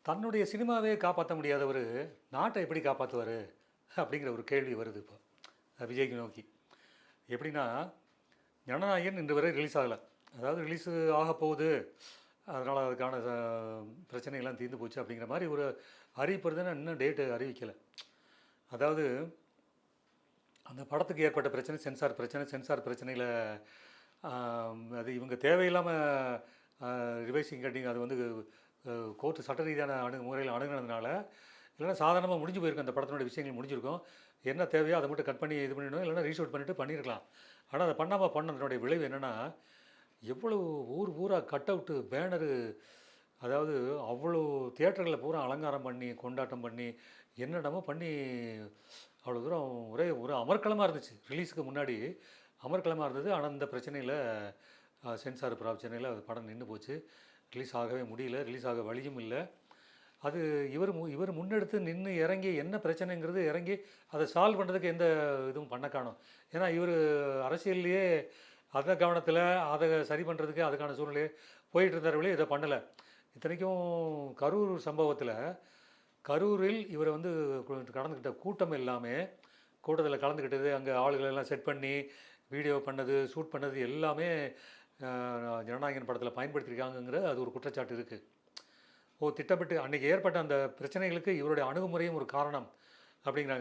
தன்னுடைய சினிமாவே காப்பாற்ற முடியாதவர் நாட்டை எப்படி காப்பாற்றுவார் அப்படிங்கிற ஒரு கேள்வி வருது இப்போ விஜய்க்கு நோக்கி. எப்படின்னா, ஜனநாயகன் இன்று வரை ரிலீஸ் ஆகலை. அதாவது ரிலீஸு ஆக போகுது, அதனால் அதுக்கான பிரச்சனைகள்லாம் தீர்ந்து போச்சு அப்படிங்கிற மாதிரி ஒரு அறிவிப்பு இருந்ததுன்னா இன்னும் டேட்டு அறிவிக்கலை. அதாவது அந்த படத்துக்கு ஏற்பட்ட பிரச்சனை சென்சார் பிரச்சனையில் அது இவங்க தேவையில்லாமல் ரிவைசிங் கட்டிங் அது வந்து கோர்ட்டு சட்ட ரீதியான முறையில் அணுகுனதுனால, இல்லைனா சாதாரணமாக முடிஞ்சு போயிருக்கும், அந்த படத்தினுடைய விஷயங்கள் முடிஞ்சிருக்கும். என்ன தேவையோ அதை மட்டும் கட் பண்ணி இது பண்ணிடணும், இல்லைனா ரீஷூட் பண்ணிவிட்டு பண்ணியிருக்கலாம். ஆனால் அதை பண்ணாமல் பண்ணதனுடைய விளைவு என்னென்னா, எவ்வளோ ஊராக கட் அவுட்டு பேனரு, அதாவது அவ்வளோ தியேட்டர்களில் பூரா அலங்காரம் பண்ணி கொண்டாட்டம் பண்ணி என்னென்னமோ பண்ணி அவ்வளோ தூரம் ஒரு அமர்க்களமாக இருந்துச்சு. ரிலீஸுக்கு முன்னாடி அமர்க்களமாக இருந்தது. ஆனால் இந்த பிரச்சனையில் சென்சார் பிரச்சனையில் அது படம் நின்று போச்சு. ரிலீஸ் ஆகவே முடியல, ரிலீஸ் ஆக வழியும் இல்லை. அது இவர் முன்னெடுத்து நின்று இறங்கி என்ன பிரச்சனைங்கிறது இறங்கி அதை சால்வ் பண்ணுறதுக்கு எந்த இதுவும் பண்ண காணும். ஏன்னா இவர் அரசியல்லையே அந்த கவனத்தில் அதை சரி பண்ணுறதுக்கு அதுக்கான சூழ்நிலையே போயிட்டு இருந்தார்களே இதை பண்ணலை. இத்தனைக்கும் கரூர் சம்பவத்தில் கரூரில் இவர் வந்து கலந்துக்கிட்ட கூட்டம் எல்லாமே கூட்டத்தில் கலந்துக்கிட்டது, அங்கே ஆளுகளெல்லாம் செட் பண்ணி வீடியோ பண்ணது, ஷூட் பண்ணது எல்லாமே ஜனநாயகன் படத்தில் பயன்படுத்தியிருக்காங்கங்கிற அது ஒரு குற்றச்சாட்டு இருக்குது. திட்டமிட்டு அன்றைக்கி ஏற்பட்ட அந்த பிரச்சனைகளுக்கு இவருடைய அணுகுமுறையும் ஒரு காரணம் அப்படிங்கிறாங்க.